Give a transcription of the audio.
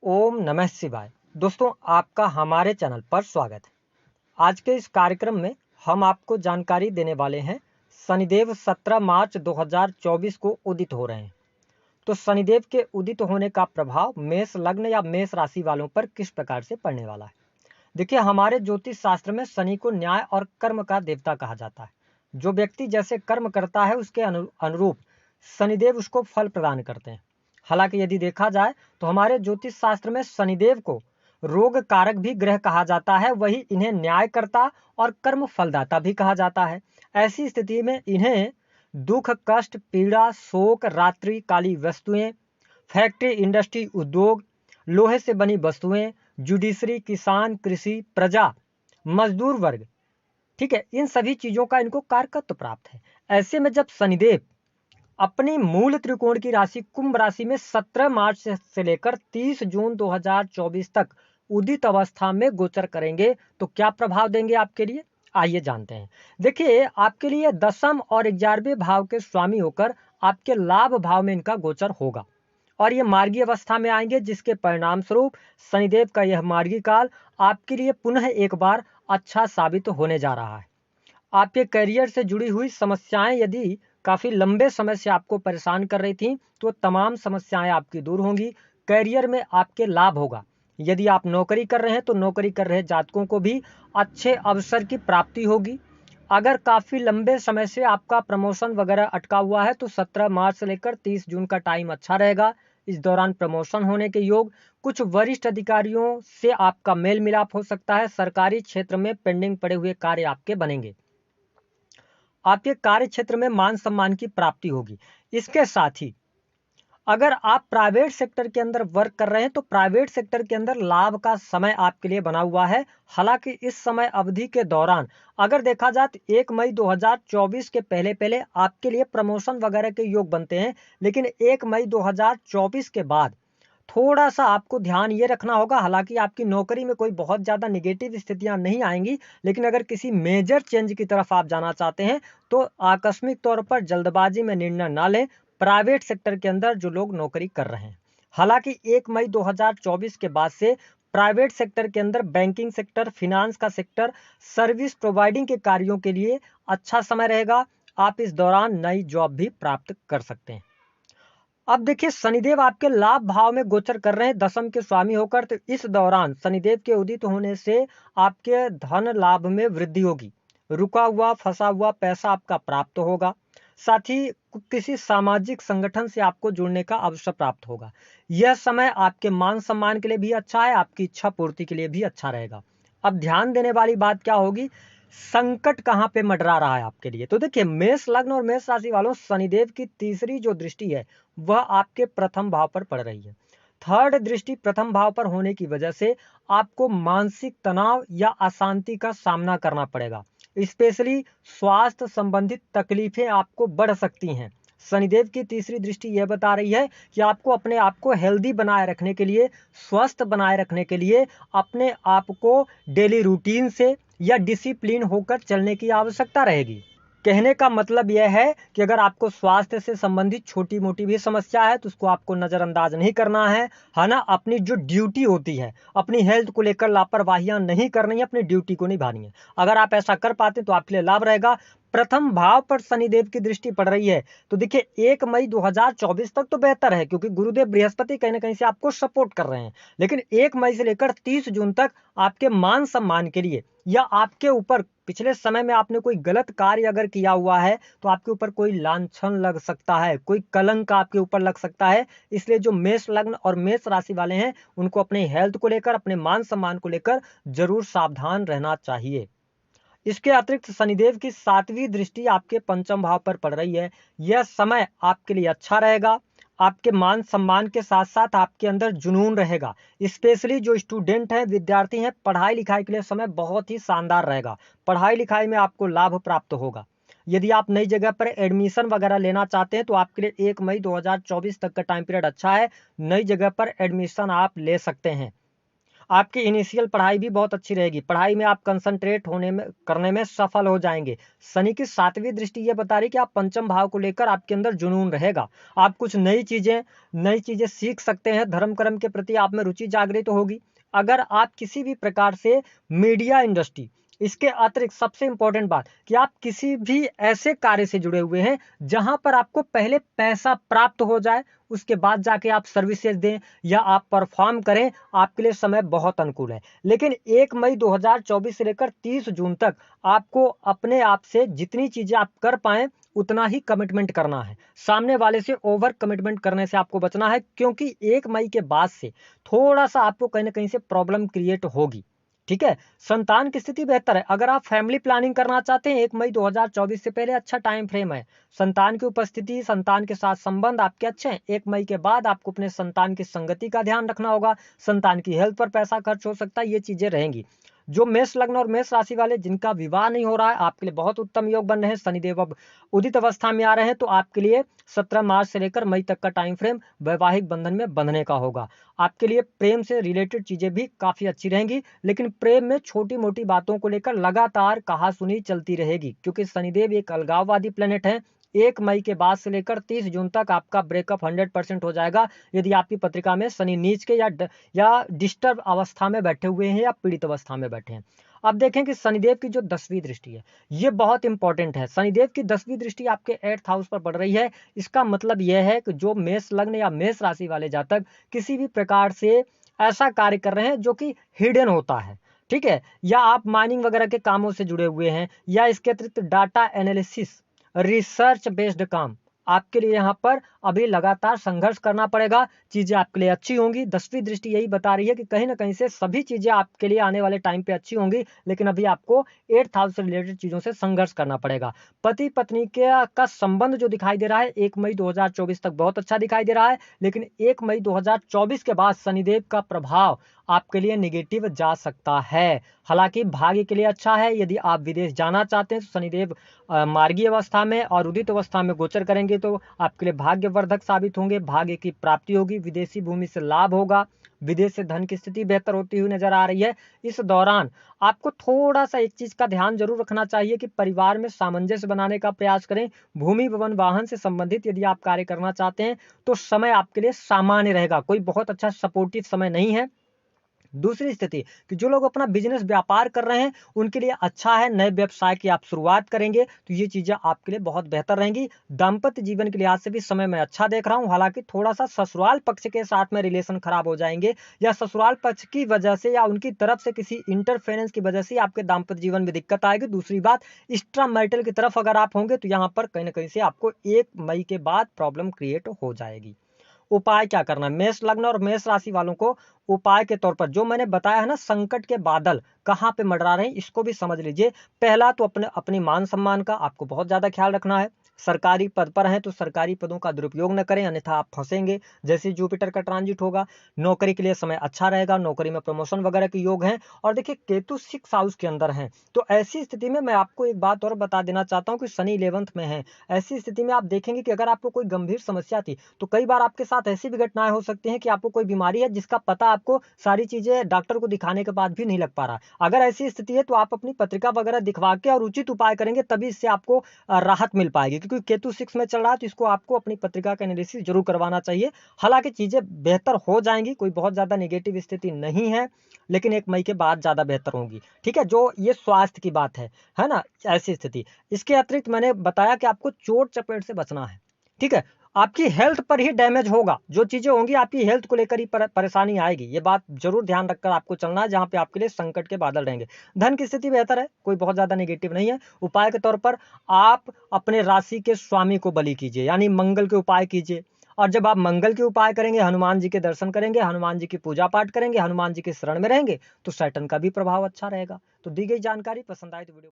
ओम नमः शिवाय। दोस्तों, आपका हमारे चैनल पर स्वागत है। आज के इस कार्यक्रम में हम आपको जानकारी देने वाले हैं। शनिदेव 17 मार्च 2024 को उदित हो रहे हैं। तो शनिदेव के उदित होने का प्रभाव मेष लग्न या मेष राशि वालों पर किस प्रकार से पड़ने वाला है। देखिए, हमारे ज्योतिष शास्त्र में शनि को न्याय और कर्म का देवता कहा जाता है। जो व्यक्ति जैसे कर्म करता है उसके अनुरूप शनिदेव उसको फल प्रदान करते हैं। हालांकि यदि देखा जाए तो हमारे ज्योतिष शास्त्र में शनिदेव को रोग कारक भी ग्रह कहा जाता है, वही इन्हें न्यायकर्ता और कर्म फलदाता भी कहा जाता है। ऐसी स्थिति में इन्हें दुख, कष्ट, पीड़ा, शोक, रात्रि काली वस्तुएं, फैक्ट्री, इंडस्ट्री, उद्योग, लोहे से बनी वस्तुएं, जुडिशरी, किसान, कृषि, प्रजा, मजदूर वर्ग, ठीक है, इन सभी चीजों का इनको कारकत्व प्राप्त है। ऐसे में जब शनिदेव अपनी मूल त्रिकोण की राशि कुंभ राशि में 17 मार्च से लेकर 30 जून 2024 तक उदित अवस्था में गोचर करेंगे तो क्या प्रभाव देंगे आपके लिए, आइए जानते हैं। देखिए, आपके लिए दशम और 11वें भाव के स्वामी होकर आपके लाभ भाव में इनका गोचर होगा और ये मार्गी अवस्था में आएंगे, जिसके परिणाम स्वरूप शनिदेव का यह मार्गी काल आपके लिए पुनः एक बार अच्छा साबित होने जा रहा है। आपके करियर से जुड़ी हुई समस्याएं यदि काफ़ी लंबे समय से आपको परेशान कर रही थी तो तमाम समस्याएं आपकी दूर होंगी। करियर में आपके लाभ होगा। यदि आप नौकरी कर रहे हैं तो नौकरी कर रहे जातकों को भी अच्छे अवसर की प्राप्ति होगी। अगर काफ़ी लंबे समय से आपका प्रमोशन वगैरह अटका हुआ है तो 17 मार्च से लेकर 30 जून का टाइम अच्छा रहेगा। इस दौरान प्रमोशन होने के योग, कुछ वरिष्ठ अधिकारियों से आपका मेल मिलाप हो सकता है। सरकारी क्षेत्र में पेंडिंग पड़े हुए कार्य आपके बनेंगे। आपके कार्य क्षेत्र में मान सम्मान की प्राप्ति होगी। इसके साथ ही अगर आप प्राइवेट सेक्टर के अंदर वर्क कर रहे हैं तो प्राइवेट सेक्टर के अंदर लाभ का समय आपके लिए बना हुआ है। हालांकि इस समय अवधि के दौरान अगर देखा जाए तो 1 मई 2024 के पहले पहले आपके लिए प्रमोशन वगैरह के योग बनते हैं, लेकिन 1 मई 2024 के बाद थोड़ा सा आपको ध्यान ये रखना होगा। हालांकि आपकी नौकरी में कोई बहुत ज़्यादा निगेटिव स्थितियां नहीं आएंगी, लेकिन अगर किसी मेजर चेंज की तरफ आप जाना चाहते हैं तो आकस्मिक तौर पर जल्दबाजी में निर्णय ना लें। प्राइवेट सेक्टर के अंदर जो लोग नौकरी कर रहे हैं, हालांकि 1 मई 2024 के बाद से प्राइवेट सेक्टर के अंदर बैंकिंग सेक्टर, फिनांस का सेक्टर, सर्विस प्रोवाइडिंग के कार्यों के लिए अच्छा समय रहेगा। आप इस दौरान नई जॉब भी प्राप्त कर सकते हैं। अब देखिए, शनिदेव आपके लाभ भाव में गोचर कर रहे हैं दशम के स्वामी होकर, तो इस दौरान शनिदेव के उदित होने से आपके धन लाभ में वृद्धि होगी। रुका हुआ फंसा हुआ पैसा आपका प्राप्त होगा। साथ ही किसी सामाजिक संगठन से आपको जुड़ने का अवसर प्राप्त होगा। यह समय आपके मान सम्मान के लिए भी अच्छा है, आपकी इच्छा पूर्ति के लिए भी अच्छा रहेगा। अब ध्यान देने वाली बात क्या होगी, संकट कहाँ पे मंडरा रहा है आपके लिए। तो देखिए, मेष लग्न और मेष राशि वालों, शनिदेव की तीसरी जो दृष्टि है वह आपके प्रथम भाव पर पड़ रही है। थर्ड दृष्टि प्रथम भाव पर होने की वजह से आपको मानसिक तनाव या अशांति का सामना करना पड़ेगा। स्पेशली स्वास्थ्य संबंधित तकलीफें आपको बढ़ सकती हैं। शनिदेव की तीसरी दृष्टि यह बता रही है कि आपको अपने आप को हेल्दी बनाए रखने के लिए, स्वस्थ बनाए रखने के लिए अपने आप को डेली रूटीन से या डिसिप्लिन होकर चलने की आवश्यकता रहेगी। कहने का मतलब यह है कि अगर आपको स्वास्थ्य से संबंधित छोटी मोटी भी समस्या है तो उसको आपको नज़रअंदाज नहीं करना है ना। अपनी जो ड्यूटी होती है, अपनी हेल्थ को लेकर लापरवाहियां नहीं करनी है, अपनी ड्यूटी को निभानी है। अगर आप ऐसा कर पाते तो आपके लिए लाभ रहेगा। प्रथम भाव पर शनिदेव की दृष्टि पड़ रही है तो देखिए, 1 मई 2024 तक तो बेहतर है क्योंकि गुरुदेव बृहस्पति कहीं ना कहीं से आपको सपोर्ट कर रहे हैं। लेकिन 1 मई से लेकर 30 जून तक आपके मान सम्मान के लिए या आपके ऊपर पिछले समय में आपने कोई गलत कार्य अगर किया हुआ है तो आपके ऊपर कोई लांछन लग सकता है, कोई कलंक आपके ऊपर लग सकता है। इसलिए जो मेष लग्न और मेष राशि वाले हैं उनको अपने हेल्थ को लेकर, अपने मान सम्मान को लेकर जरूर सावधान रहना चाहिए। इसके अतिरिक्त शनिदेव की 7वीं दृष्टि आपके पंचम भाव पर पड़ रही है। यह समय आपके लिए अच्छा रहेगा। आपके मान सम्मान के साथ साथ आपके अंदर जुनून रहेगा। स्पेशली जो स्टूडेंट हैं, विद्यार्थी हैं, पढ़ाई लिखाई के लिए समय बहुत ही शानदार रहेगा। पढ़ाई लिखाई में आपको लाभ प्राप्त होगा। यदि आप नई जगह पर एडमिशन वगैरह लेना चाहते हैं तो आपके लिए 1 मई 2024 तक का टाइम पीरियड अच्छा है। नई जगह पर एडमिशन आप ले सकते हैं। आपकी इनिशियल पढ़ाई भी बहुत अच्छी रहेगी, पढ़ाई में आप कंसंट्रेट करने में सफल हो जाएंगे। शनि की 7वीं दृष्टि ये बता रही कि आप पंचम भाव को लेकर आपके अंदर जुनून रहेगा, आप कुछ नई चीजें सीख सकते हैं, धर्म कर्म के प्रति आप में रुचि जागृत होगी। अगर आप किसी भी प्रकार से मीडिया इंडस्ट्री, इसके अतिरिक्त सबसे इंपॉर्टेंट बात कि आप किसी भी ऐसे कार्य से जुड़े हुए हैं जहां पर आपको पहले पैसा प्राप्त हो जाए, उसके बाद जाके आप सर्विसेज दें या आप परफॉर्म करें, आपके लिए समय बहुत अनुकूल है। लेकिन 1 मई 2024 से लेकर 30 जून तक आपको अपने आप से जितनी चीजें आप कर पाएं उतना ही कमिटमेंट करना है, सामने वाले से ओवर कमिटमेंट करने से आपको बचना है, क्योंकि 1 मई के बाद से थोड़ा सा आपको कहीं ना कहीं से प्रॉब्लम क्रिएट होगी। ठीक है, संतान की स्थिति बेहतर है। अगर आप फैमिली प्लानिंग करना चाहते हैं 1 मई 2024 से पहले अच्छा टाइम फ्रेम है। संतान की उपस्थिति, संतान के साथ संबंध आपके अच्छे हैं। 1 मई के बाद आपको अपने संतान की संगति का ध्यान रखना होगा, संतान की हेल्थ पर पैसा खर्च हो सकता है, ये चीजें रहेंगी। जो मेष लग्न और मेष राशि वाले जिनका विवाह नहीं हो रहा है, आपके लिए बहुत उत्तम योग बन रहे हैं। शनिदेव अब उदित अवस्था में आ रहे हैं, तो आपके लिए 17 मार्च से लेकर मई तक का टाइम फ्रेम वैवाहिक बंधन में बंधने का होगा। आपके लिए प्रेम से रिलेटेड चीजें भी काफी अच्छी रहेंगी, लेकिन प्रेम में छोटी मोटी बातों को लेकर लगातार कहासुनी चलती रहेगी, क्योंकि शनिदेव एक अलगाववादी प्लेनेट है। 1 मई के बाद से लेकर 30 जून तक आपका ब्रेकअप 100% हो जाएगा, यदि आपकी पत्रिका में शनि नीच के या डिस्टर्ब अवस्था में बैठे हुए हैं या पीड़ित अवस्था में बैठे हैं। अब देखें कि शनिदेव की जो 10वीं दृष्टि है ये बहुत इंपॉर्टेंट है। शनिदेव की 10वीं दृष्टि आपके 8th हाउस पर पड़ रही है। इसका मतलब यह है कि जो मेष लग्न या मेष राशि वाले जातक किसी भी प्रकार से ऐसा कार्य कर रहे हैं जो कि हिडन होता है, ठीक है, या आप माइनिंग वगैरह के कामों से जुड़े हुए हैं, या इसके अतिरिक्त डाटा एनालिसिस रिसर्च बेस्ड काम, आपके लिए यहाँ पर अभी लगातार संघर्ष करना पड़ेगा। चीजें आपके लिए अच्छी होंगी। 10वीं दृष्टि यही बता रही है कि कहीं ना कहीं से सभी चीजें आपके लिए आने वाले टाइम पे अच्छी होंगी, लेकिन अभी आपको 8th हाउस से रिलेटेड चीजों से संघर्ष करना पड़ेगा। पति पत्नी का संबंध जो दिखाई दे रहा है 1 मई 2024 तक बहुत अच्छा दिखाई दे रहा है, लेकिन 1 मई 2024 के बाद शनिदेव का प्रभाव आपके लिए नेगेटिव जा सकता है। हालांकि भाग्य के लिए अच्छा है। यदि आप विदेश जाना चाहते हैं तो शनिदेव मार्गी अवस्था में और उदित अवस्था में गोचर करेंगे तो आपके लिए भाग्यवर्धक साबित होंगे, भाग्य की प्राप्ति होगी, विदेशी भूमि से लाभ होगा, विदेश से धन की स्थिति बेहतर होती हुई नजर आ रही है। इस दौरान आपको थोड़ा सा एक चीज का ध्यान जरूर रखना चाहिए कि परिवार में सामंजस्य बनाने का प्रयास करें। भूमि भवन वाहन से संबंधित यदि आप कार्य करना चाहते हैं तो समय आपके लिए सामान्य रहेगा, कोई बहुत अच्छा सपोर्टिव समय नहीं है। दूसरी स्थिति कि जो लोग अपना बिजनेस व्यापार कर रहे हैं उनके लिए अच्छा है। नए व्यवसाय की आप शुरुआत करेंगे तो ये चीजें आपके लिए बहुत बेहतर रहेंगी। दाम्पत्य जीवन के लिहाज से भी समय मैं अच्छा देख रहा हूं। हालांकि थोड़ा सा ससुराल पक्ष के साथ में रिलेशन खराब हो जाएंगे, या ससुराल पक्ष की वजह से या उनकी तरफ से किसी इंटरफेरेंस की वजह से आपके दाम्पत्य जीवन में दिक्कत आएगी। दूसरी बात, एक्स्ट्रा मैरिटल की तरफ अगर आप होंगे तो यहाँ पर कहीं ना कहीं से आपको 1 मई के बाद प्रॉब्लम क्रिएट हो जाएगी। उपाय क्या करना है मेष लग्न और मेष राशि वालों को? उपाय के तौर पर जो मैंने बताया है ना, संकट के बादल कहां पे मंडरा रहे हैं इसको भी समझ लीजिए। पहला तो अपनी मान सम्मान का आपको बहुत ज्यादा ख्याल रखना है। सरकारी पद पर हैं तो सरकारी पदों का दुरुपयोग न करें, अन्यथा आप फंसेंगे। जैसे जुपिटर का ट्रांजिट होगा, नौकरी के लिए समय अच्छा रहेगा, नौकरी में प्रमोशन वगैरह के योग हैं। और देखिए केतु 6th हाउस के अंदर हैं, तो ऐसी स्थिति में मैं आपको एक बात और बता देना चाहता हूं कि शनि 11th में है। ऐसी स्थिति में आप देखेंगे कि अगर आपको कोई गंभीर समस्या थी तो कई बार आपके साथ ऐसी भी घटनाएं हो सकती हैं कि आपको कोई बीमारी है जिसका पता आपको सारी चीजें डॉक्टर को दिखाने के बाद भी नहीं लग पा रहा। अगर ऐसी स्थिति है तो आप अपनी पत्रिका वगैरह दिखवा के और उचित उपाय करेंगे तभी इससे आपको राहत मिल पाएगी, क्योंकि केतु 6 में चल रहा है तो इसको आपको अपनी पत्रिका का एनालिसिस जरूर करवाना चाहिए। हालांकि चीजें बेहतर हो जाएंगी, कोई बहुत ज्यादा नेगेटिव स्थिति नहीं है, लेकिन 1 मई के बाद ज्यादा बेहतर होंगी। ठीक है, जो ये स्वास्थ्य की बात है ना, ऐसी स्थिति। इसके अतिरिक्त मैंने बताया कि आपको चोट चपेट से बचना है। ठीक है, आपकी हेल्थ पर ही डैमेज होगा, जो चीजें होंगी आपकी हेल्थ को लेकर ही परेशानी आएगी। ये बात जरूर ध्यान रखकर आपको चलना है, जहां पे आपके लिए संकट के बादल रहेंगे। धन की स्थिति बेहतर है, कोई बहुत ज्यादा नेगेटिव नहीं है। उपाय के तौर पर आप अपने राशि के स्वामी को बलि कीजिए, यानी मंगल के उपाय कीजिए। और जब आप मंगल के उपाय करेंगे, हनुमान जी के दर्शन करेंगे, हनुमान जी की पूजा पाठ करेंगे, हनुमान जी के शरण में रहेंगे, तो सैटर्न का भी प्रभाव अच्छा रहेगा। तो दी गई जानकारी पसंद आए तो वीडियो